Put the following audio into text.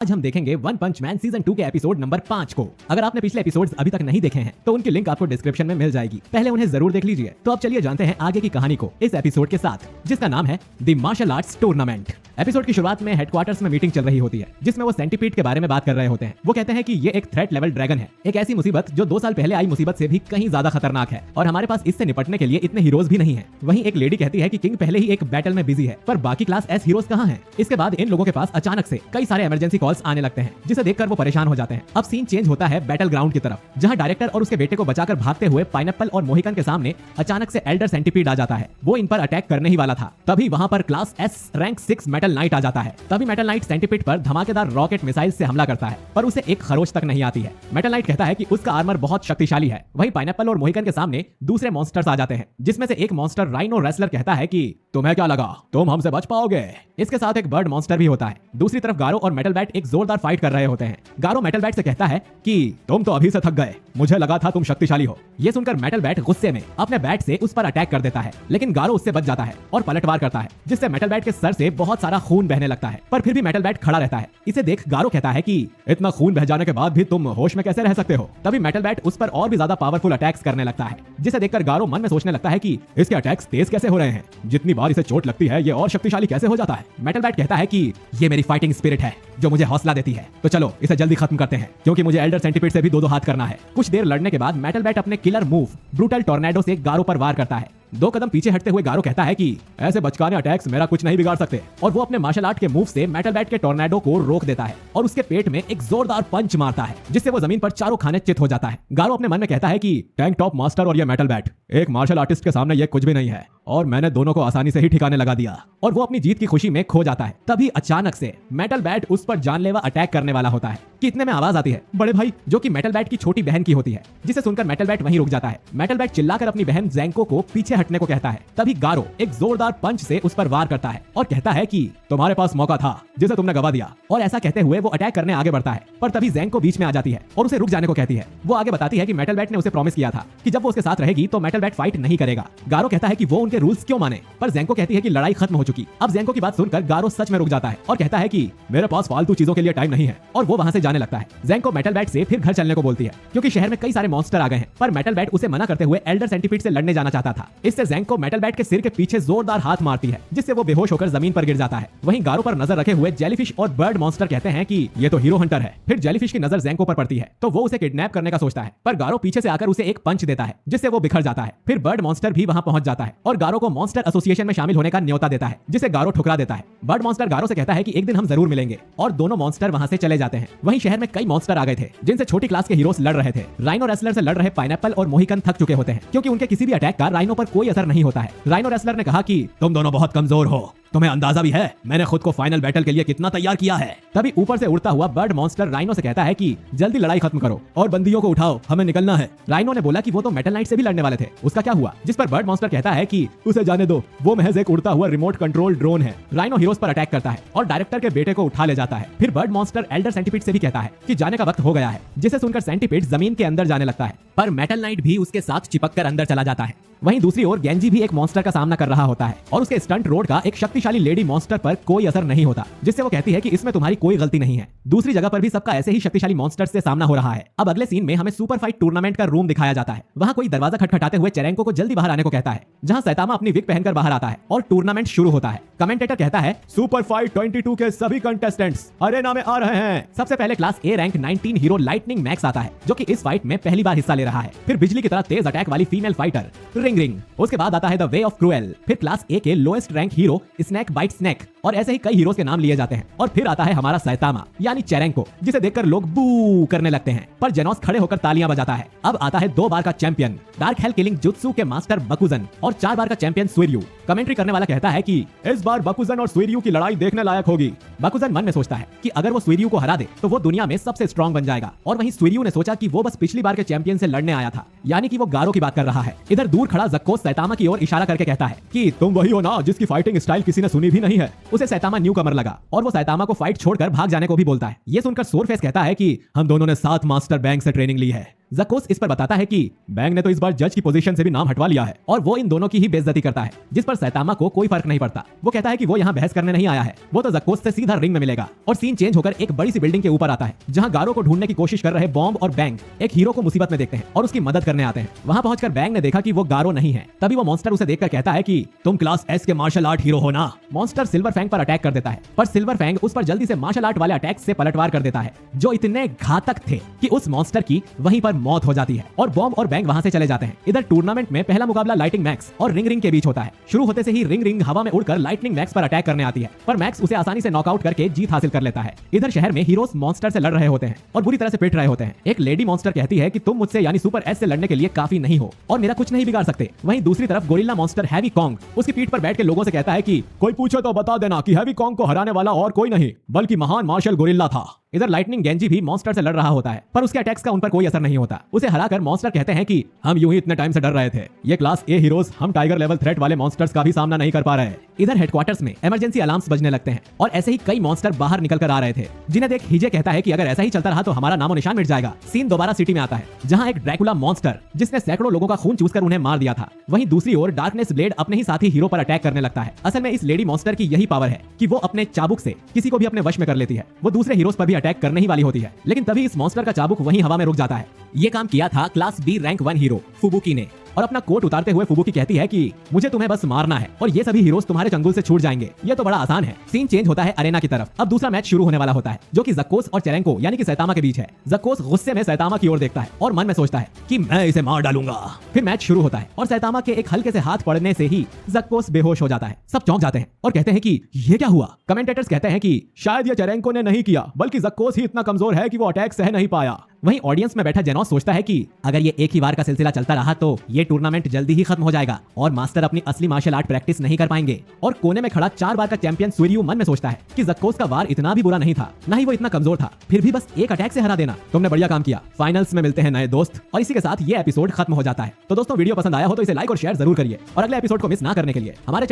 आज हम देखेंगे वन पंच मैन सीजन 2 के एपिसोड नंबर 5 को। अगर आपने पिछले एपिसोड्स अभी तक नहीं देखे हैं तो उनकी लिंक आपको डिस्क्रिप्शन में मिल जाएगी, पहले उन्हें जरूर देख लीजिए। तो अब चलिए जानते हैं आगे की कहानी को इस एपिसोड के साथ, जिसका नाम है the martial arts tournament. Episode की शुरुआत में हेडक्वार्टर्स में मीटिंग चल रही होती है, जिसमें वो सेंटीपीड के बारे में बात कर रहे होते हैं। वो कहते हैं कि ये एक थ्रेट लेवल ड्रैगन है, एक ऐसी मुसीबत जो 2 साल पहले आई मुसीबत से भी कहीं ज्यादा खतरनाक है और हमारे पास इससे निपटने के लिए इतने हीरोज भी नहीं है। वहीं एक लेडी कहती है कि किंग पहले ही एक बैटल में बिजी है, पर बाकी क्लास एस हीरोज कहाँ हैं? इसके बाद इन लोगों के पास अचानक से कई सारे इमरजेंसी कॉल्स आने लगते हैं, जिसे देखकर वो परेशान हो जाते हैं। अब सीन चेंज होता है बैटल ग्राउंड की तरफ, जहां डायरेक्टर और उसके बेटे को बचाकर भागते हुए पाइनएप्पल और मोहिकन के सामने अचानक से एल्डर सेंटीपीड आ जाता है। वो इन पर अटैक करने ही वाला था, तभी वहां पर class S rank 6 Metal Knight आ जाता है। तभी मेटल नाइट सेंटीपीड पर धमाकेदार रॉकेट मिसाइल से हमला करता है, पर उसे एक खरोच तक नहीं आती है। मेटल नाइट कहता है कि उसका आर्मर बहुत शक्तिशाली है। वहीं पाइनएप्पल और मोहिकन के सामने दूसरे मॉन्स्टर्स आ जाते हैं, जिसमें से एक मॉन्स्टर राइनो रेसलर कहता है कि तुम्हें क्या लगा तुम हमसे बच पाओगे? इसके साथ एक बर्ड मॉन्स्टर भी होता है। दूसरी तरफ गारो और मेटल बैट एक जोरदार फाइट कर रहे होते हैं। गारो मेटल बैट से कहता है कि तुम तो अभी से थक गए, मुझे लगा था तुम शक्तिशाली हो। ये सुनकर मेटल बैट गुस्से में अपने बैट से उस पर अटैक कर देता है, लेकिन गारो उससे बच जाता है और पलटवार करता है, जिससे मेटल बैट के सर से बहुत सारा खून बहने लगता है। पर फिर भी मेटल बैट खड़ा रहता है। इसे देख गारो कहता है कि इतना खून बह जाने के बाद भी तुम होश में कैसे रह सकते हो? तभी मेटल बैट उस पर और भी ज्यादा पावरफुल अटैक्स करने लगता है, जिसे देखकर गारो मन में सोचने लगता है कि इसके अटैक्स तेज कैसे हो रहे हैं, जितनी बार इसे चोट लगती है ये और शक्तिशाली कैसे हो जाता है। मेटल बैट कहता है कि ये मेरी फाइटिंग स्पिरिट है जो मुझे हौसला देती है, तो चलो इसे जल्दी खत्म करते हैं, क्योंकि मुझे एल्डर सेंटीपीड से भी दो हाथ करना है। कुछ देर लड़ने के बाद मेटल बैट अपने किलर मूव ब्रूटल टोर्नेडो से गारो पर वार करता है। 2 कदम पीछे हटते हुए गारो कहता है कि ऐसे बचकाने अटैक्स मेरा कुछ नहीं बिगाड़ सकते, और वो अपने मार्शल आर्ट के मूव से मेटल बैट के टोर्नेडो को रोक देता है और उसके पेट में एक जोरदार पंच मारता है, जिससे वो जमीन पर चारों खाने चित हो जाता है। गारो अपने मन में कहता है कि टैंक टॉप मास्टर और ये मेटल बैट एक मार्शल आर्टिस्ट के सामने ये कुछ भी नहीं है, और मैंने दोनों को आसानी से ही ठिकाने लगा दिया, और वो अपनी जीत की खुशी में खो जाता है। तभी अचानक से मेटल बैट उस पर जानलेवा अटैक करने वाला होता है कि इतने में आवाज आती है बड़े भाई, जो कि मेटल बैट की छोटी बहन की होती है, जिसे सुनकर मेटल बैट वहीं रुक जाता है। मेटल बैट चिल्लाकर अपनी बहन जैंको को पीछे हटने को कहता है। तभी गारो एक जोरदार पंच से उस पर वार करता है और कहता है कि तुम्हारे पास मौका था जिसे तुमने गवा दिया, और ऐसा कहते हुए वो अटैक करने आगे बढ़ता है। पर तभी जैंको बीच में आ जाती है और उसे रुक जाने को कहती है। वो आगे बताती है कि मेटल बैट ने उसे प्रॉमिस किया था कि जब वो उसके साथ रहेगी तो मेटल बैट फाइट नहीं करेगा। गारो कहता है कि वो उनके रूल्स क्यों माने, पर जैंको कहती है कि लड़ाई खत्म हो चुकी। अब जैंको की बात सुनकर गारो सच में रुक जाता है और कहता है कि मेरे पास फालतू चीजों के लिए टाइम नहीं है, और वो वहां से जाने लगता है। जैंको मेटल बैट से फिर घर चलने को बोलती है, क्योंकि शहर में कई सारे मॉन्स्टर आ गए हैं, पर मेटल बैट उसे मना करते हुए एल्डर सेंटीपीड से लड़ने जाना चाहता था। इससे जैंको मेटल बैट के सिर के पीछे जोरदार हाथ मारती है, जिससे वो बेहोश होकर जमीन पर गिर जाता है। वहीं गारो पर नजर रखे हुए जेलीफिश और बर्ड मॉन्स्टर कहते हैं कि ये तो हीरो हंटर है। फिर जेलीफिश की नजर जैंको पर पड़ती है, तो वो उसे किडनैप करने का सोचता है, पर गारो पीछे से आकर उसे एक पंच देता है, जिससे वो बिखर जाता है। फिर बर्ड मॉन्स्टर भी वहां पहुंच जाता है और गारो को मॉन्स्टर एसोसिएशन में शामिल होने का न्योता देता है, जिसे गारो ठुकरा देता है। बर्ड मॉन्स्टर गारो से कहता है कि एक दिन हम जरूर मिलेंगे, और दोनों मॉन्स्टर वहां से चले जाते हैं। वहीं शहर में कई मॉन्स्टर आ गए थे, जिनसे छोटी क्लास के हीरोज लड़ रहे थे। राइनो रेसलर से लड़ रहे पाइनएप्पल और मोहिकन थक चुके होते हैं, क्योंकि उनके किसी भी अटैक का राइनो पर कोई असर नहीं होता है। राइनो रेसलर ने कहा कि तुम दोनों बहुत कमजोर हो, तुम्हें अंदाजा भी है मैंने खुद को फाइनल बैटल के लिए कितना तैयार किया है। तभी ऊपर से उड़ता हुआ बर्ड मॉन्स्टर राइनो से कहता है कि जल्दी लड़ाई खत्म करो और बंदियों को उठाओ, हमें निकलना है। राइनो ने बोला कि वो तो मेटल नाइट से भी लड़ने वाले थे, उसका क्या हुआ? जिस पर बर्ड मॉन्स्टर कहता है कि उसे जाने दो, वो महज एक उड़ता हुआ रिमोट कंट्रोल ड्रोन है। राइनो हीरोज पर अटैक करता है और डायरेक्टर के बेटे को उठा ले जाता है। फिर बर्ड मॉन्स्टर एल्डर सेंटीपीड से भी कहता है कि जाने का वक्त हो गया है, जिसे सुनकर सेंटीपीड जमीन के अंदर जाने लगता है, पर मेटल नाइट भी उसके साथ चिपक कर अंदर चला जाता है। वहीं दूसरी ओर गेंजी भी एक मॉन्स्टर का सामना कर रहा होता है, और उसके स्टंट रोड का एक शक्तिशाली लेडी मॉन्स्टर पर कोई असर नहीं होता, जिससे वो कहती है कि इसमें तुम्हारी कोई गलती नहीं है। दूसरी जगह पर भी सबका ऐसे ही शक्तिशाली मॉन्स्टर से सामना हो रहा है। अब अगले सीन में हमें सुपर फाइट टूर्नामेंट का रूम दिखाया जाता है। वहां कोई दरवाजा खटखटाते हुए चेरेंको को जल्दी बाहर आने को कहता है, जहां सैतामा अपनी विग पहनकर बाहर आता है और टूर्नामेंट शुरू होता है। कमेंटेटर कहता है सुपर फाइट 22 के सभी कंटेस्टेंट्स अरेना में आ रहे हैं। सबसे पहले class A rank 19 hero lightning max आता है, जो कि इस फाइट में पहली बार हिस्सा ले रहा है। फिर बिजली की तरह तेज अटैक वाली फीमेल फाइटर रिंग रिंग, उसके बाद आता है द वे ऑफ क्रूएल। फिर क्लास ए के lowest rank hero snack bite snack, और ऐसे ही कई हीरोज के नाम लिए जाते हैं। और फिर आता है हमारा सैतामा यानी चेरेंको, जिसे देखकर लोग बू करने लगते हैं, पर जेनोस खड़े होकर तालियां बजाता है। अब आता है 2 बार का champion dark hello killing jutsu के मास्टर बकुजन और 4 बार का चैंपियन सुइर्यू। कमेंट्री करने वाला कहता है कि इस बार बकुजन और सुइर्यू की लड़ाई देखने लायक होगी। बकुजन मन में सोचता है कि अगर वो सुइर्यू को हरा दे तो वो दुनिया में सबसे स्ट्रॉन्ग बन जाएगा, और वहीं सुइर्यू ने सोचा कि वो बस पिछली बार के चैंपियन से लड़ने आया था, यानी कि वो गारो की बात कर रहा है। इधर दूर खड़ा जक्को सैतामा की ओर इशारा करके कहता है कि तुम वही हो ना जिसकी फाइटिंग स्टाइल किसी ने सुनी भी नहीं है। उसे सैतामा न्यू कमर लगा और वो सैतामा को फाइट छोड़कर भाग जाने को भी बोलता है। ये सुनकर सोरफेस कहता है कि हम दोनों ने 7 मास्टर बैंक से ट्रेनिंग ली है, जकोस इस पर बताता है कि बैंग ने तो इस बार जज की पोजीशन से भी नाम हटवा लिया है और वो इन दोनों की ही बेइज्जती करता है, जिस पर सैतामा को कोई फर्क नहीं पड़ता। वो कहता है कि वो यहाँ बहस करने नहीं आया है, वो तो जकोस से सीधा रिंग में मिलेगा। और सीन चेंज होकर एक बड़ी सी बिल्डिंग के ऊपर आता है जहाँ गारो को ढूंढने की कोशिश कर रहे बॉम्ब और बैंग एक हीरो को मुसीबत में देखते हैं और उसकी मदद करने आते हैं। वहाँ पहुंचकर बैंग ने देखा कि वो गारो नहीं है। तभी वो मॉन्स्टर उसे देखकर कहता है कि तुम क्लास एस के मार्शल आर्ट हीरो हो ना। मॉन्स्टर सिल्वर फैंग पर अटैक कर देता है, पर सिल्वर फैंग उस पर जल्दी से मार्शल आर्ट वाले अटैक से पलटवार कर देता है जो इतने घातक थे कि उस मॉन्स्टर की वहीं पर मौत हो जाती है और बॉम्ब और बैंग वहां से चले जाते हैं। इधर टूर्नामेंट में पहला मुकाबला लाइटिंग मैक्स और रिंग रिंग के बीच होता है। शुरू होते से ही रिंग रिंग हवा में उड़कर लाइटनिंग मैक्स पर अटैक करने आती है, पर मैक्स उसे आसानी से नॉकआउट करके जीत हासिल कर लेता है। इधर शहर में हीरोज मॉन्स्टर से लड़ रहे होते हैं और बुरी तरह से पिट रहे होते हैं। एक लेडी मॉन्स्टर कहती है कि तुम मुझसे यानी सुपर एस से लड़ने के लिए काफी नहीं हो और मेरा कुछ नहीं बिगाड़ सकते। वहीं दूसरी तरफ गोरिल्ला मॉन्स्टर हैवी कॉन्ग उसकी पीठ पर बैठ के लोगों से कहता है कि कोई पूछे तो बता देना कि हैवी कॉन्ग को हराने वाला और कोई नहीं बल्कि महान मार्शल गोरिल्ला था। इधर लाइटनिंग गेंजी भी मॉन्स्टर से लड़ रहा होता है, पर उसके अटैक्स का उन पर कोई असर नहीं होता। उसे हराकर मॉन्स्टर कहते हैं कि हम यूं ही इतने टाइम से डर रहे थे। ये क्लास ए हीरोज हम टाइगर लेवल थ्रेट वाले मॉन्स्टर्स का भी सामना नहीं कर पा रहे। इधर हेडक्वार्टर्स में इमरजेंसी अलार्म्स बजने लगते हैं और ऐसे ही कई मॉन्स्टर बाहर निकल कर आ रहे थे, जिन्हें देख हिजे कहता है कि अगर ऐसा ही चलता रहा तो हमारा नामो निशान मिट जाएगा। सीन दोबारा सिटी में आता है जहाँ एक ड्रैकुला मॉन्स्टर जिसने सैकड़ों लोगों का खून चूसकर उन्हें मार दिया था। वहीं दूसरी ओर डार्कनेस ब्लेड अपने ही साथी हीरो पर अटैक करने लगता है। असल में इस लेडी मॉन्स्टर की यही पावर है कि वो अपने चाबुक से किसी को भी अपने वश में कर लेती है। वो दूसरे हीरोज पर भी अटैक करने ही वाली होती है, लेकिन तभी इस मॉन्स्टर का चाबुक वहीं हवा में रुक जाता है। ये काम किया था क्लास बी रैंक 1 हीरो फुबुकी ने। और अपना कोट उतारते हुए फुबुकी कहती है कि मुझे तुम्हें बस मारना है और ये सभी हीरोज तुम्हारे चंगुल से छूट जाएंगे। ये तो बड़ा आसान है। सीन चेंज होता है अरेना की तरफ। अब दूसरा मैच शुरू होने वाला होता है जो कि जकोस और चेरेंको यानी कि सैतामा के बीच है। जकोस गुस्से में सैतामा की ओर देखता है और मन में सोचता है कि मैं इसे मार डालूंगा। फिर मैच शुरू होता है और सैतामा के एक हल्के से हाथ पड़ने से ही जकोस बेहोश हो जाता है। सब चौंक जाते हैं और कहते हैं कि ये क्या हुआ। कमेंटेटर्स कहते हैं कि शायद ये चेरेंको ने नहीं किया बल्कि जकोस ही इतना कमजोर है कि वो अटैक सह नहीं पाया। वहीं ऑडियंस में बैठा जेनोस सोचता है कि अगर ये एक ही बार का सिलसिला चलता रहा तो ये टूर्नामेंट जल्दी ही खत्म हो जाएगा और मास्टर अपनी असली मार्शल आर्ट प्रैक्टिस नहीं कर पाएंगे। और कोने में खड़ा 4 बार का चैंपियन सुरियू मन में सोचता है कि जकोस का वार इतना भी बुरा नहीं था, ना ही वो इतना कमजोर था, फिर भी बस एक अटैक से हरा देना। तुमने बढ़िया काम किया। फाइनल्स में मिलते हैं नए दोस्त। और इसी के साथ ये एपिसोड खत्म हो जाता है। तो दोस्तों वीडियो पसंद आया हो तो इसे लाइक और शेयर जरूर करिए और अगले एपिसोड को मिस ना करने के लिए हमारे